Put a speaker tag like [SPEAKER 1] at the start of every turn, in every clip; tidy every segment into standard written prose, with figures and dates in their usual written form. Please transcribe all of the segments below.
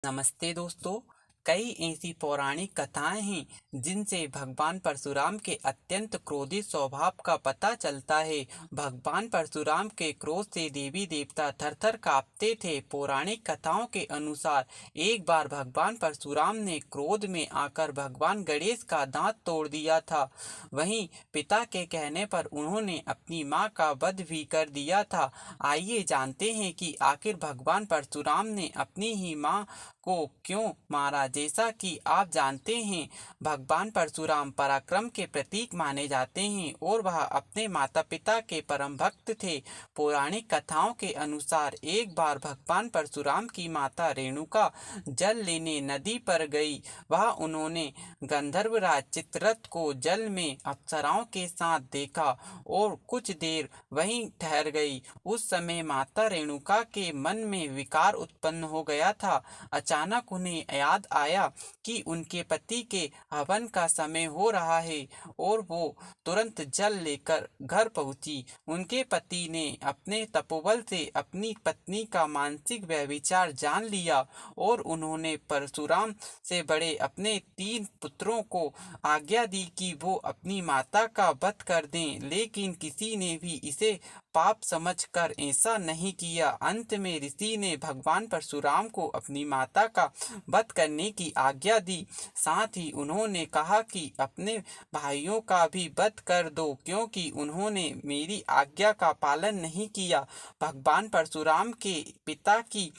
[SPEAKER 1] नमस्ते दोस्तों। कई ऐसी पौराणिक कथाएं हैं जिनसे भगवान परशुराम के अत्यंत क्रोधित स्वभाव का पता चलता है। भगवान परशुराम के क्रोध से देवी देवता थर-थर कांपते थे। पौराणिक कथाओं के अनुसार एक बार भगवान परशुराम ने क्रोध में आकर भगवान गणेश का दांत तोड़ दिया था। वहीं पिता के कहने पर उन्होंने अपनी मां का वध भी कर दिया था। आइए जानते हैं कि आखिर भगवान परशुराम ने अपनी ही मां को क्यों मारा। जैसा कि आप जानते हैं, भगवान परशुराम पराक्रम के प्रतीक माने जाते हैं और वह अपने माता पिता के परम भक्त थे। पौराणिक कथाओं के अनुसार एक बार भगवान परशुराम की माता रेणुका जल लेने नदी पर गई। वह उन्होंने गंधर्वराज चित्ररथ को जल में अप्सराओं के साथ देखा और कुछ देर वहीं ठहर गई। उस समय माता रेणुका के मन में विकार उत्पन्न हो गया था। अचानक उन्हें याद आया कि उनके पति के हवन का समय हो रहा है और वो तुरंत जल लेकर घर पहुंची। उनके पति ने अपने तपोबल से अपनी पत्नी का मानसिक व्यभिचार जान लिया और उन्होंने परशुराम से बड़े अपने 3 पुत्रों को आज्ञा दी कि वो अपनी माता का वध कर दें, लेकिन किसी ने भी इसे पाप समझकर ऐसा नहीं किया। अंत में ऋषि ने भगवान परशुराम को अपनी माता का वध करने की आज्ञा दी। साथ ही उन्होंने कहा कि अपने भाइयों का भी वध कर दो, क्योंकि उन्होंने मेरी आज्ञा का पालन नहीं किया। भगवान परशुराम के पिता की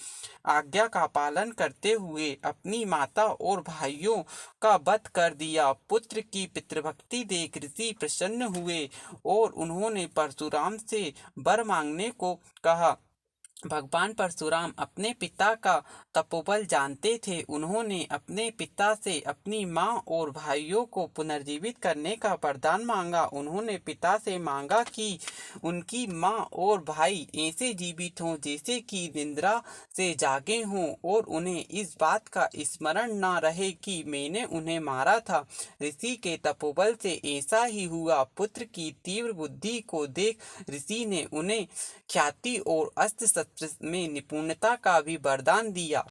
[SPEAKER 1] आज्ञा का पालन करते हुए अपनी माता और भाइयों का वध कर दिया। पुत्र की पितृभक्ति देख ऋषि प्रसन्न हुए और उन्होंने परशुराम से वर मांगने को कहा। भगवान परशुराम अपने पिता का तपोबल जानते थे। उन्होंने अपने पिता से अपनी मां और भाइयों को पुनर्जीवित करने का वरदान मांगा। उन्होंने पिता से मांगा कि उनकी मां और भाई ऐसे जीवित हों जैसे कि निद्रा से जागे हों और उन्हें इस बात का स्मरण न रहे कि मैंने उन्हें मारा था। ऋषि के तपोबल से ऐसा ही हुआ। पुत्र की तीव्र बुद्धि को देख ऋषि ने उन्हें ख्याति और अस्त्र शस्त्र में निपुणता का भी वरदान दिया।